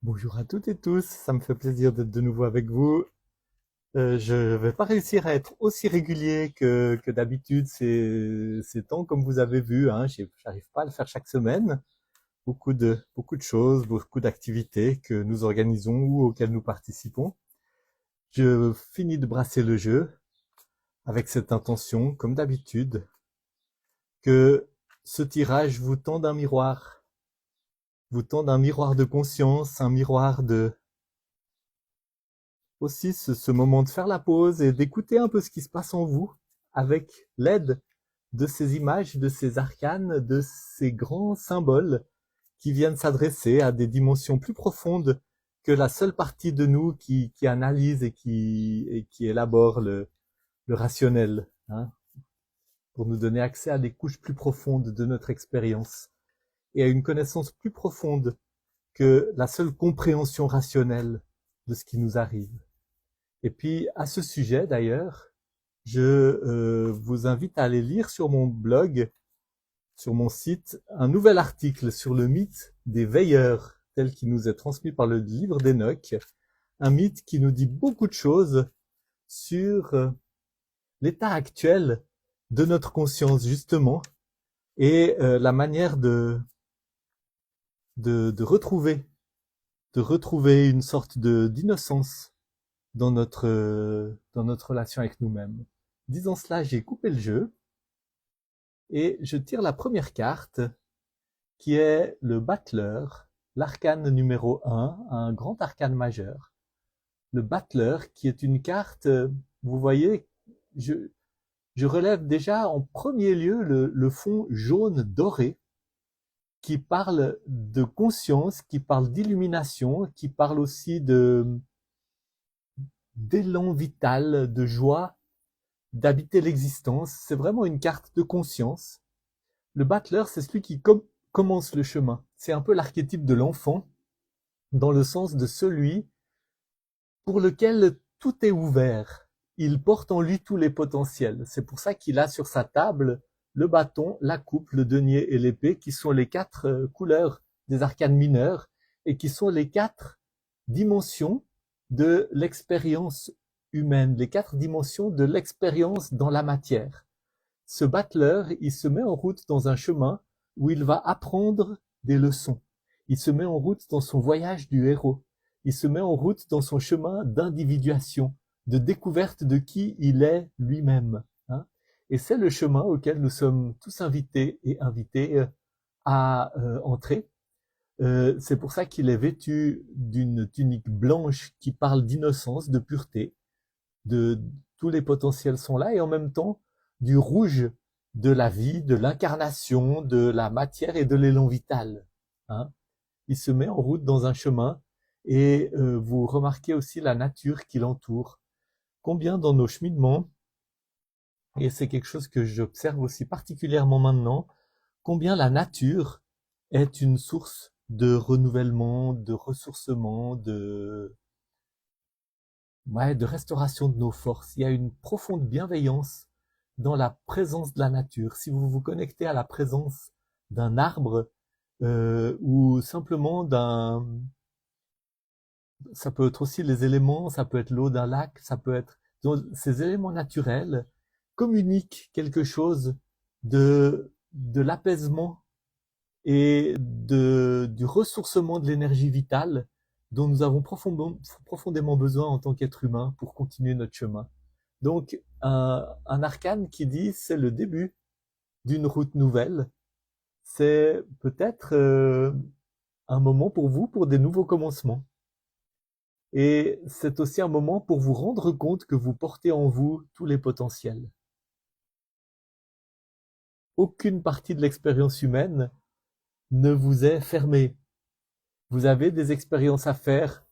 Bonjour à toutes et tous, ça me fait plaisir d'être de nouveau avec vous. Je vais pas réussir à être aussi régulier que d'habitude ces temps, comme vous avez vu, hein, j'arrive pas à le faire chaque semaine. Beaucoup de choses, beaucoup d'activités que nous organisons ou auxquelles nous participons. Je finis de brasser le jeu avec cette intention, comme d'habitude, que ce tirage vous tende un miroir de conscience, un miroir de aussi ce moment de faire la pause et d'écouter un peu ce qui se passe en vous avec l'aide de ces images, de ces arcanes, de ces grands symboles qui viennent s'adresser à des dimensions plus profondes que la seule partie de nous qui analyse et qui élabore le rationnel, hein, pour nous donner accès à des couches plus profondes de notre expérience et à une connaissance plus profonde que la seule compréhension rationnelle de ce qui nous arrive. Et puis, à ce sujet, d'ailleurs, je vous invite à aller lire sur mon blog, sur mon site, un nouvel article sur le mythe des veilleurs, tel qu'il nous est transmis par le livre d'Enoch. Un mythe qui nous dit beaucoup de choses sur l'état actuel de notre conscience, justement, et la manière de retrouver une sorte d'innocence dans notre relation avec nous-mêmes. Disant cela, j'ai coupé le jeu et je tire la première carte qui est le battleur, l'arcane numéro 1, un grand arcane majeur. Le battleur qui est une carte, vous voyez, je, je relève déjà en premier lieu le fond jaune doré qui parle de conscience, qui parle d'illumination, qui parle aussi d'élan vital, de joie, d'habiter l'existence. C'est vraiment une carte de conscience. Le battleur, c'est celui qui commence le chemin. C'est un peu l'archétype de l'enfant, dans le sens de celui pour lequel tout est ouvert. Il porte en lui tous les potentiels. C'est pour ça qu'il a sur sa table le bâton, la coupe, le denier et l'épée, qui sont les quatre couleurs des arcanes mineures et qui sont les quatre dimensions de l'expérience humaine, les quatre dimensions de l'expérience dans la matière. Ce battleur, il se met en route dans un chemin où il va apprendre des leçons. Il se met en route dans son voyage du héros. Il se met en route dans son chemin d'individuation, de découverte de qui il est lui-même, hein. Et c'est le chemin auquel nous sommes tous invités et invitées à entrer. C'est pour ça qu'il est vêtu d'une tunique blanche qui parle d'innocence, de pureté, de tous les potentiels sont là, et en même temps du rouge de la vie, de l'incarnation, de la matière et de l'élan vital, hein. Il se met en route dans un chemin et vous remarquez aussi la nature qui l'entoure. Combien dans nos cheminements, et c'est quelque chose que j'observe aussi particulièrement maintenant, combien la nature est une source de renouvellement, de ressourcement, de restauration de nos forces. Il y a une profonde bienveillance dans la présence de la nature. Si vous vous connectez à la présence d'un arbre ou simplement ça peut être aussi les éléments, ça peut être l'eau d'un lac, ça peut être donc, ces éléments naturels communiquent quelque chose de l'apaisement et du ressourcement de l'énergie vitale dont nous avons profondément besoin en tant qu'être humain pour continuer notre chemin. Donc, un arcane qui dit c'est le début d'une route nouvelle, c'est peut-être un moment pour vous pour des nouveaux commencements. Et c'est aussi un moment pour vous rendre compte que vous portez en vous tous les potentiels. Aucune partie de l'expérience humaine ne vous est fermée. Vous avez des expériences à faire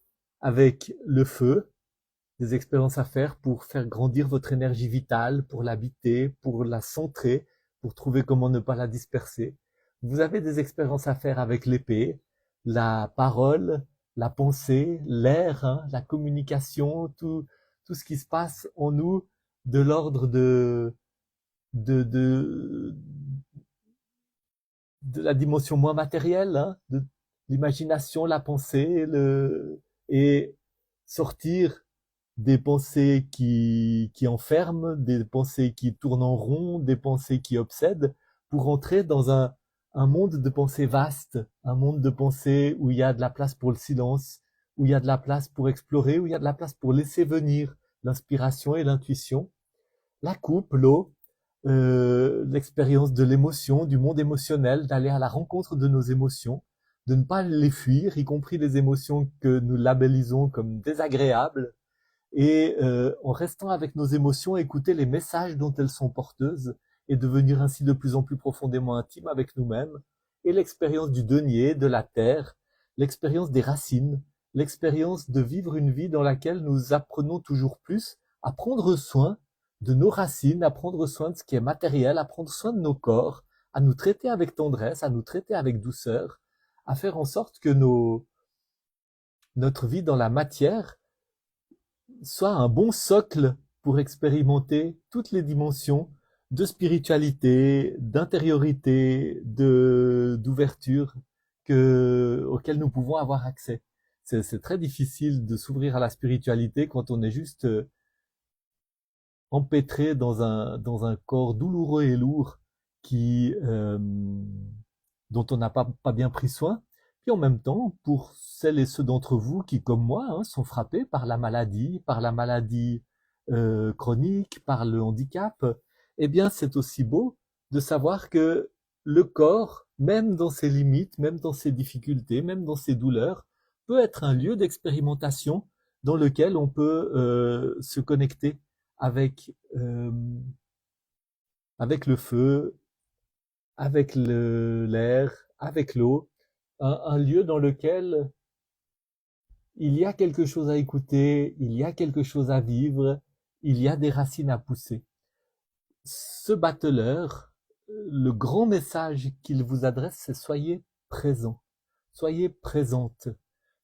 avec le feu, des expériences à faire pour faire grandir votre énergie vitale, pour l'habiter, pour la centrer, pour trouver comment ne pas la disperser. Vous avez des expériences à faire avec l'épée, la parole, la pensée, l'air, hein, la communication, tout ce qui se passe en nous de l'ordre de, de, de la dimension moins matérielle, hein, l'imagination, la pensée, et sortir des pensées qui enferment, des pensées qui tournent en rond, des pensées qui obsèdent, pour entrer dans un monde de pensées vaste, un monde de pensées où il y a de la place pour le silence, où il y a de la place pour explorer, où il y a de la place pour laisser venir l'inspiration et l'intuition. La coupe, l'eau, l'expérience de l'émotion, du monde émotionnel, d'aller à la rencontre de nos émotions, de ne pas les fuir, y compris les émotions que nous labellisons comme désagréables, et en restant avec nos émotions, écouter les messages dont elles sont porteuses et devenir ainsi de plus en plus profondément intime avec nous-mêmes, et l'expérience du denier, de la terre, l'expérience des racines, l'expérience de vivre une vie dans laquelle nous apprenons toujours plus à prendre soin de nos racines, à prendre soin de ce qui est matériel, à prendre soin de nos corps, à nous traiter avec tendresse, à nous traiter avec douceur, à faire en sorte que notre vie dans la matière soit un bon socle pour expérimenter toutes les dimensions de spiritualité, d'intériorité, d'ouverture auxquelles nous pouvons avoir accès. C'est très difficile de s'ouvrir à la spiritualité quand on est juste empêtré dans un corps douloureux et lourd dont on n'a pas bien pris soin. Puis en même temps, pour celles et ceux d'entre vous qui, comme moi, sont frappés par la maladie chronique, par le handicap, eh bien, c'est aussi beau de savoir que le corps, même dans ses limites, même dans ses difficultés, même dans ses douleurs, peut être un lieu d'expérimentation dans lequel on peut se connecter avec, avec le feu, avec l'air, avec l'eau, un lieu dans lequel il y a quelque chose à écouter, il y a quelque chose à vivre, il y a des racines à pousser. Ce battleur, le grand message qu'il vous adresse, c'est soyez présent, soyez présente,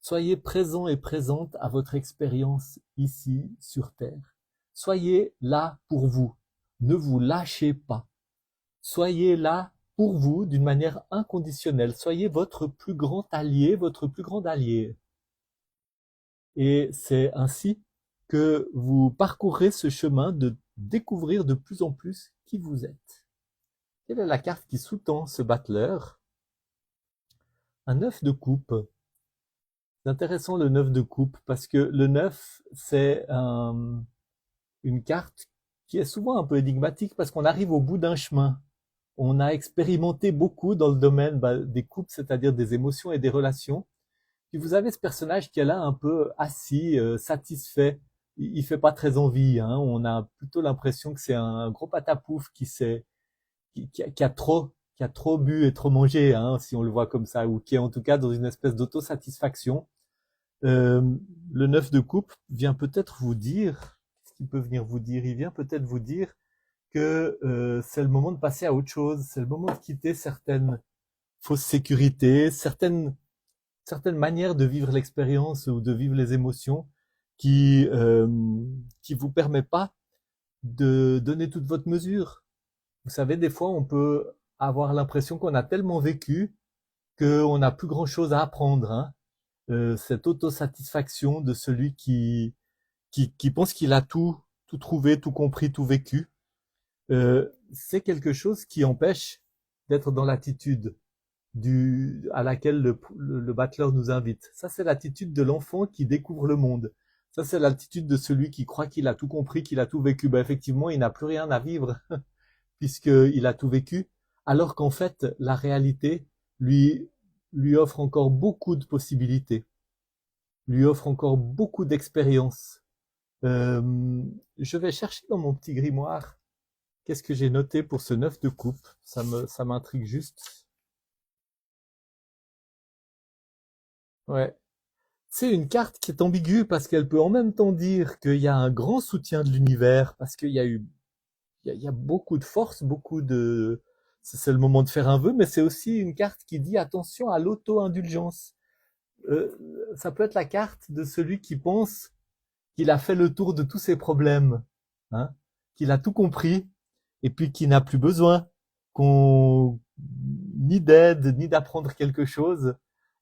soyez présent et présente à votre expérience ici sur Terre. Soyez là pour vous, ne vous lâchez pas. Soyez là pour vous d'une manière inconditionnelle. Soyez votre plus grand allié, votre plus grande alliée. Et c'est ainsi que vous parcourrez ce chemin de découvrir de plus en plus qui vous êtes. Quelle est la carte qui sous-tend ce battleur? Un 9 de coupe. C'est intéressant le 9 de coupe parce que le 9, c'est une carte qui est souvent un peu énigmatique parce qu'on arrive au bout d'un chemin. On a expérimenté beaucoup dans le domaine des couples, c'est-à-dire des émotions et des relations. Puis vous avez ce personnage qui est là un peu assis, satisfait. Il fait pas très envie, hein. On a plutôt l'impression que c'est un gros patapouf qui a trop bu et trop mangé, hein, si on le voit comme ça, ou qui est en tout cas dans une espèce d'autosatisfaction. Euh, le 9 de coupe vient peut-être vous dire, qu'est-ce qu'il peut venir vous dire? Il vient peut-être vous dire que c'est le moment de passer à autre chose, c'est le moment de quitter certaines fausses sécurités, certaines manières de vivre l'expérience ou de vivre les émotions qui vous permet pas de donner toute votre mesure. Vous savez, des fois, on peut avoir l'impression qu'on a tellement vécu qu'on n'a plus grand-chose à apprendre, hein. Cette autosatisfaction de celui qui pense qu'il a tout trouvé, tout compris, tout vécu, c'est quelque chose qui empêche d'être dans l'attitude à laquelle le battleur nous invite. Ça, c'est l'attitude de l'enfant qui découvre le monde. Ça, c'est l'attitude de celui qui croit qu'il a tout compris, qu'il a tout vécu. Ben, effectivement, il n'a plus rien à vivre puisqu'il a tout vécu, alors qu'en fait, la réalité lui offre encore beaucoup de possibilités, lui offre encore beaucoup d'expériences. Je vais chercher dans mon petit grimoire qu'est-ce que j'ai noté pour ce 9 de coupe. Ça m'intrigue juste. Ouais. C'est une carte qui est ambiguë parce qu'elle peut en même temps dire qu'il y a un grand soutien de l'univers, parce qu'il y a eu, il y a beaucoup de force, c'est le moment de faire un vœu, mais c'est aussi une carte qui dit attention à l'auto-indulgence. Euh, Ça peut être la carte de celui qui pense qu'il a fait le tour de tous ses problèmes, hein, qu'il a tout compris, et puis qu'il n'a plus besoin ni d'aide, ni d'apprendre quelque chose,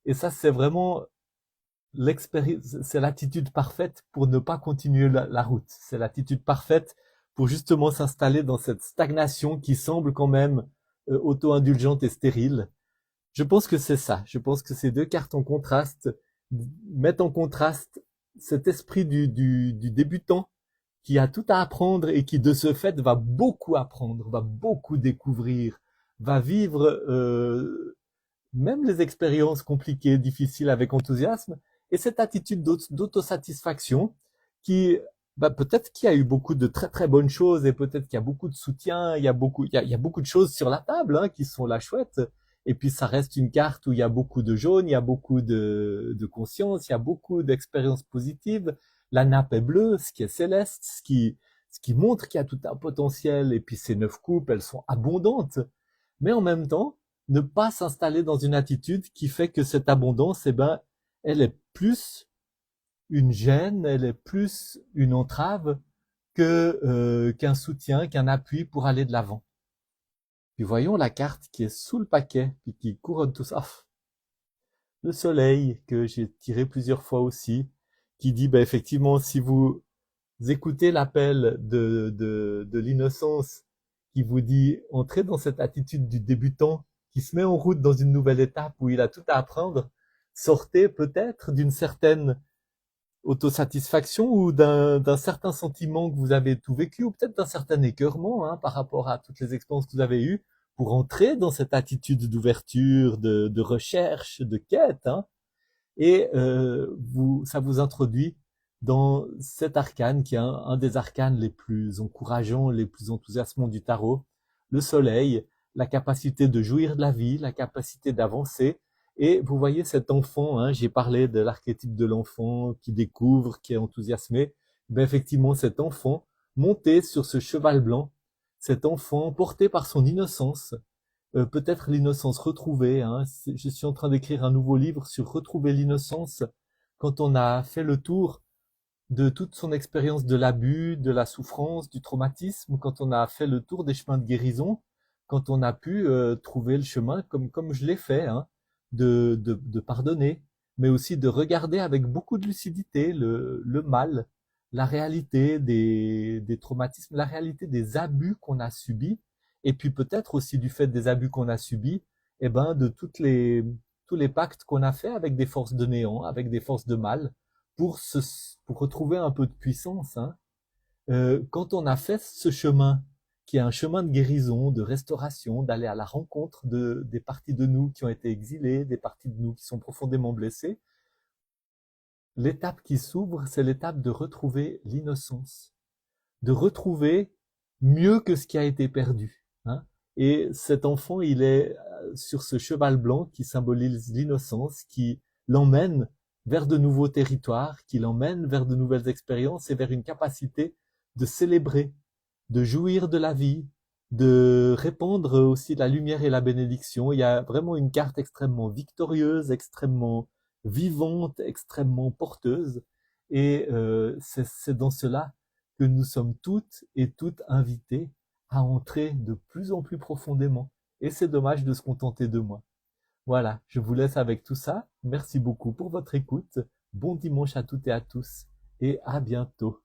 Et ça, c'est vraiment l'expérience, c'est l'attitude parfaite pour ne pas continuer la route. C'est l'attitude parfaite pour justement s'installer dans cette stagnation qui semble quand même auto-indulgente et stérile. Je pense que c'est ça. Je pense que ces deux cartes en contraste mettent en contraste cet esprit du débutant qui a tout à apprendre et qui de ce fait va beaucoup apprendre, va beaucoup découvrir, va vivre même les expériences compliquées, difficiles avec enthousiasme, et cette attitude d'autosatisfaction qui, peut-être qu'il y a eu beaucoup de très très bonnes choses et peut-être qu'il y a beaucoup de soutien, il y a beaucoup de choses sur la table hein, qui sont là chouettes. Et puis ça reste une carte où il y a beaucoup de jaune, il y a beaucoup de conscience, il y a beaucoup d'expériences positives. La nappe est bleue, ce qui est céleste, ce qui montre qu'il y a tout un potentiel. Et puis ces 9 coupes, elles sont abondantes. Mais en même temps, ne pas s'installer dans une attitude qui fait que cette abondance, eh ben, elle est plus une gêne, elle est plus une entrave qu'un soutien, qu'un appui pour aller de l'avant. Puis voyons la carte qui est sous le paquet, puis qui couronne tout ça. Le soleil, que j'ai tiré plusieurs fois aussi, qui dit, effectivement, si vous écoutez l'appel de l'innocence, qui vous dit, entrez dans cette attitude du débutant, qui se met en route dans une nouvelle étape où il a tout à apprendre, sortez peut-être d'une certaine autosatisfaction ou d'un certain sentiment que vous avez tout vécu, ou peut-être d'un certain écœurement hein, par rapport à toutes les expériences que vous avez eues, pour entrer dans cette attitude d'ouverture, de recherche, de quête, hein, et ça vous introduit dans cet arcane qui est un des arcanes les plus encourageants, les plus enthousiasmants du tarot, le soleil, la capacité de jouir de la vie, la capacité d'avancer. Et vous voyez cet enfant, hein, j'ai parlé de l'archétype de l'enfant qui découvre, qui est enthousiasmé. Effectivement, cet enfant monté sur ce cheval blanc, cet enfant porté par son innocence, peut-être l'innocence retrouvée. Hein. Je suis en train d'écrire un nouveau livre sur retrouver l'innocence quand on a fait le tour de toute son expérience de l'abus, de la souffrance, du traumatisme, quand on a fait le tour des chemins de guérison, quand on a pu trouver le chemin comme je l'ai fait, hein, de pardonner, mais aussi de regarder avec beaucoup de lucidité le mal, la réalité des traumatismes, la réalité des abus qu'on a subis, et puis peut-être aussi du fait des abus qu'on a subis, de tous les pactes qu'on a fait avec des forces de néant, avec des forces de mal, pour retrouver un peu de puissance. Hein. Quand on a fait ce chemin, qui est un chemin de guérison, de restauration, d'aller à la rencontre des parties de nous qui ont été exilées, des parties de nous qui sont profondément blessées, l'étape qui s'ouvre, c'est l'étape de retrouver l'innocence, de retrouver mieux que ce qui a été perdu. Hein. Et cet enfant, il est sur ce cheval blanc qui symbolise l'innocence, qui l'emmène vers de nouveaux territoires, qui l'emmène vers de nouvelles expériences et vers une capacité de célébrer, de jouir de la vie, de répandre aussi la lumière et la bénédiction. Il y a vraiment une carte extrêmement victorieuse, extrêmement vivante, extrêmement porteuse. Et c'est dans cela que nous sommes toutes et toutes invitées à entrer de plus en plus profondément. Et c'est dommage de se contenter de moi. Voilà, je vous laisse avec tout ça. Merci beaucoup pour votre écoute. Bon dimanche à toutes et à tous et à bientôt.